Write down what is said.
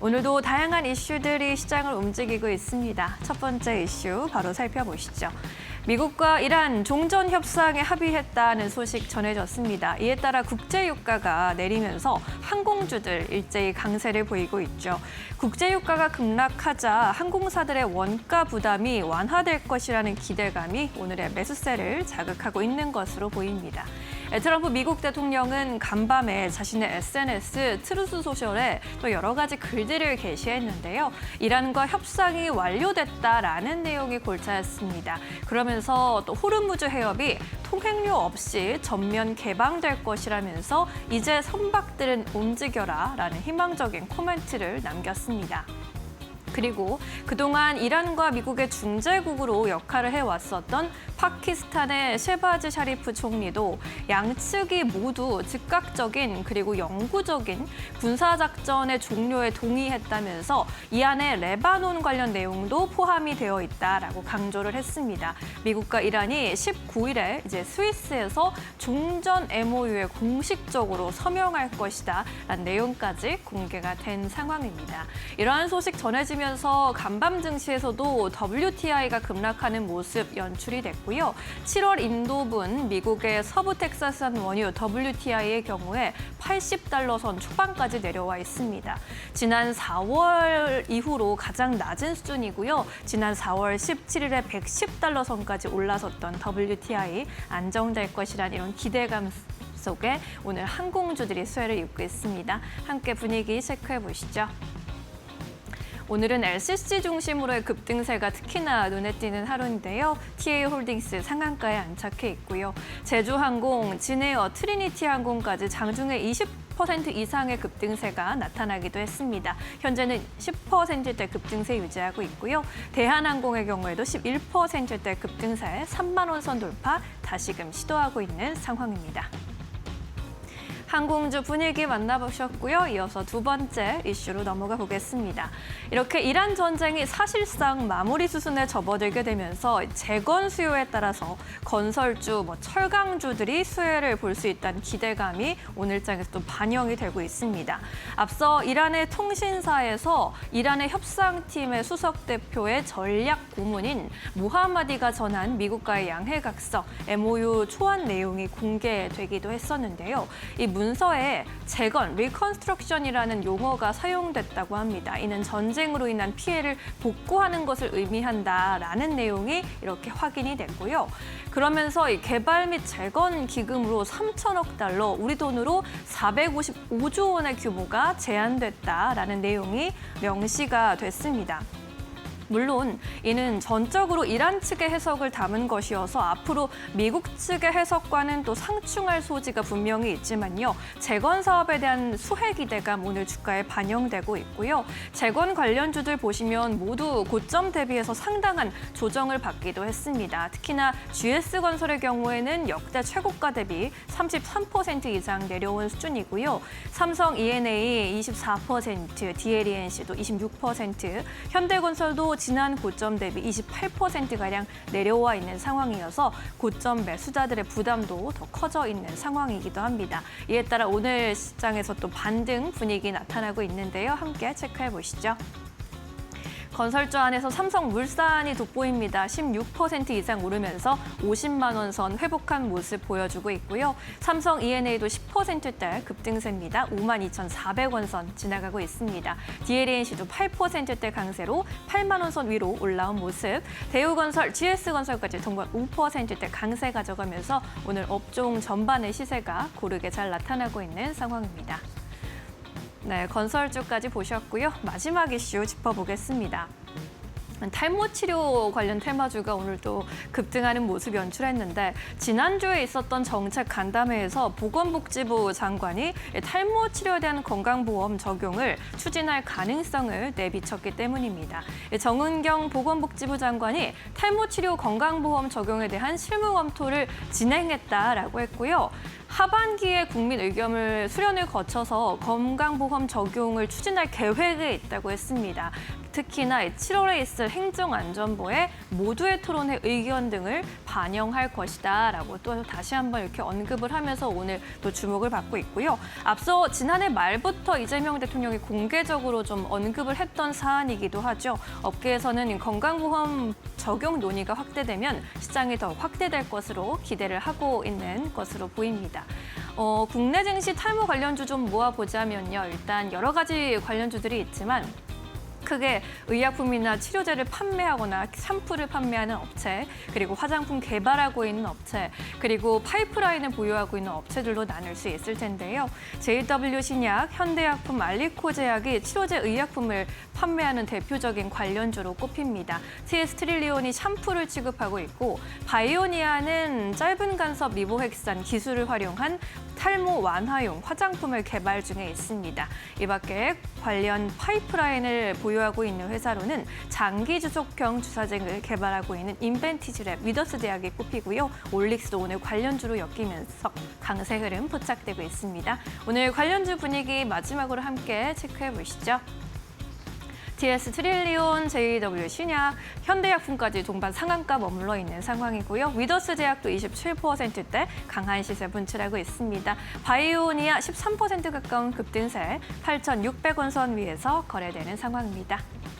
오늘도 다양한 이슈들이 시장을 움직이고 있습니다. 첫 번째 이슈 바로 살펴보시죠. 미국과 이란 종전 협상에 합의했다는 소식 전해졌습니다. 이에 따라 국제유가가 내리면서 항공주들 일제히 강세를 보이고 있죠. 국제유가가 급락하자 항공사들의 원가 부담이 완화될 것이라는 기대감이 오늘의 매수세를 자극하고 있는 것으로 보입니다. 트럼프 미국 대통령은 간밤에 자신의 SNS 트루스 소셜에 또 여러 가지 글들을 게시했는데요. 이란과 협상이 완료됐다라는 내용이 골자였습니다. 그러면서 또 호르무즈 해협이 통행료 없이 전면 개방될 것이라면서 이제 선박들은 움직여라라는 희망적인 코멘트를 남겼습니다. 그리고 그동안 이란과 미국의 중재국으로 역할을 해왔었던 파키스탄의 셰바즈 샤리프 총리도 양측이 모두 즉각적인 그리고 영구적인 군사작전의 종료에 동의했다면서 이 안에 레바논 관련 내용도 포함이 되어 있다라고 강조를 했습니다. 미국과 이란이 19일에 이제 스위스에서 종전 MOU에 공식적으로 서명할 것이다라는 내용까지 공개가 된 상황입니다. 이러한 소식 전해지면서 간밤 증시에서도 WTI가 급락하는 모습 연출이 됐고요. 7월 인도분 미국의 서부 텍사스산 원유 WTI의 경우에 80달러 선 초반까지 내려와 있습니다. 지난 4월 이후로 가장 낮은 수준이고요. 지난 4월 17일에 110달러 선까지 올라섰던 WTI 안정될 것이라는 이런 기대감 속에 오늘 항공주들이 수혜를 입고 있습니다. 함께 분위기 체크해 보시죠. 오늘은 LCC 중심으로의 급등세가 특히나 눈에 띄는 하루인데요. TA홀딩스 상한가에 안착해 있고요. 제주항공, 진에어, 트리니티항공까지 장중에 20% 이상의 급등세가 나타나기도 했습니다. 현재는 10%대 급등세 유지하고 있고요. 대한항공의 경우에도 11%대 급등세 3만 원 선 돌파 다시금 시도하고 있는 상황입니다. 항공주 분위기 만나보셨고요. 이어서 두 번째 이슈로 넘어가 보겠습니다. 이렇게 이란 전쟁이 사실상 마무리 수순에 접어들게 되면서 재건 수요에 따라서 건설주, 철강주들이 수혜를 볼 수 있다는 기대감이 오늘장에서 또 반영이 되고 있습니다. 앞서 이란의 통신사에서 이란의 협상팀의 수석 대표의 전략 고문인 무하마디가 전한 미국과의 양해각서, MOU 초안 내용이 공개되기도 했었는데요. 이 문서에 재건, 리컨스트럭션이라는 용어가 사용됐다고 합니다. 이는 전쟁으로 인한 피해를 복구하는 것을 의미한다라는 내용이 이렇게 확인이 됐고요. 그러면서 이 개발 및 재건 기금으로 3천억 달러, 우리 돈으로 455조 원의 규모가 제한됐다라는 내용이 명시가 됐습니다. 물론 이는 전적으로 이란 측의 해석을 담은 것이어서 앞으로 미국 측의 해석과는 또 상충할 소지가 분명히 있지만요. 재건 사업에 대한 수혜 기대감 오늘 주가에 반영되고 있고요. 재건 관련주들 보시면 모두 고점 대비해서 상당한 조정을 받기도 했습니다. 특히나 GS건설의 경우에는 역대 최고가 대비 33% 이상 내려온 수준이고요. 삼성 E&A 24%, DLENC도 26%, 현대건설도 지난 고점 대비 28%가량 내려와 있는 상황이어서 고점 매수자들의 부담도 더 커져 있는 상황이기도 합니다. 이에 따라 오늘 시장에서 또 반등 분위기 나타나고 있는데요. 함께 체크해 보시죠. 건설주 안에서 삼성물산이 돋보입니다. 16% 이상 오르면서 50만 원 선 회복한 모습 보여주고 있고요. 삼성 E&A도 10%대 급등세입니다. 52,400원 선 지나가고 있습니다. DLENC도 8%대 강세로 8만 원 선 위로 올라온 모습. 대우건설, GS건설까지 동반 5%대 강세 가져가면서 오늘 업종 전반의 시세가 고르게 잘 나타나고 있는 상황입니다. 네, 건설주까지 보셨고요. 마지막 이슈 짚어보겠습니다. 탈모 치료 관련 테마주가 오늘 또 급등하는 모습 연출했는데 지난주에 있었던 정책 간담회에서 보건복지부 장관이 탈모 치료에 대한 건강보험 적용을 추진할 가능성을 내비쳤기 때문입니다. 정은경 보건복지부 장관이 탈모 치료 건강보험 적용에 대한 실무 검토를 진행했다라고 했고요. 하반기에 국민 의견을 수련을 거쳐서 건강보험 적용을 추진할 계획에 있다고 했습니다. 특히나 7월에 있을 행정안전부에 모두의 토론회 의견 등을 반영할 것이다라고 또 다시 한번 이렇게 언급을 하면서 오늘 또 주목을 받고 있고요. 앞서 지난해 말부터 이재명 대통령이 공개적으로 좀 언급을 했던 사안이기도 하죠. 업계에서는 건강보험 적용 논의가 확대되면 시장이 더 확대될 것으로 기대를 하고 있는 것으로 보입니다. 국내 증시 탈모 관련주 좀 모아보자면요. 일단 여러 가지 관련주들이 있지만 크게 의약품이나 치료제를 판매하거나 샴푸를 판매하는 업체, 그리고 화장품 개발하고 있는 업체, 그리고 파이프라인을 보유하고 있는 업체들로 나눌 수 있을 텐데요. JW신약, 현대약품, 알리코제약이 치료제 의약품을 판매하는 대표적인 관련주로 꼽힙니다. TS 트릴리온이 샴푸를 취급하고 있고 바이오니아는 짧은 간섭 리보핵산 기술을 활용한 탈모 완화용 화장품을 개발 중에 있습니다. 이 밖에 관련 파이프라인을 보유하고 있는 회사로는 장기 주속형 주사제를 개발하고 있는 인벤티지랩, 위더스 대학이 꼽히고요. 올릭스도 오늘 관련주로 엮이면서 강세 흐름 포착되고 있습니다. 오늘 관련주 분위기 마지막으로 함께 체크해 보시죠. TS 트릴리온, JW신약, 현대약품까지 동반 상한가 머물러 있는 상황이고요. 위더스 제약도 27%대 강한 시세 분출하고 있습니다. 바이오니아 13% 가까운 급등세 8,600원 선 위에서 거래되는 상황입니다.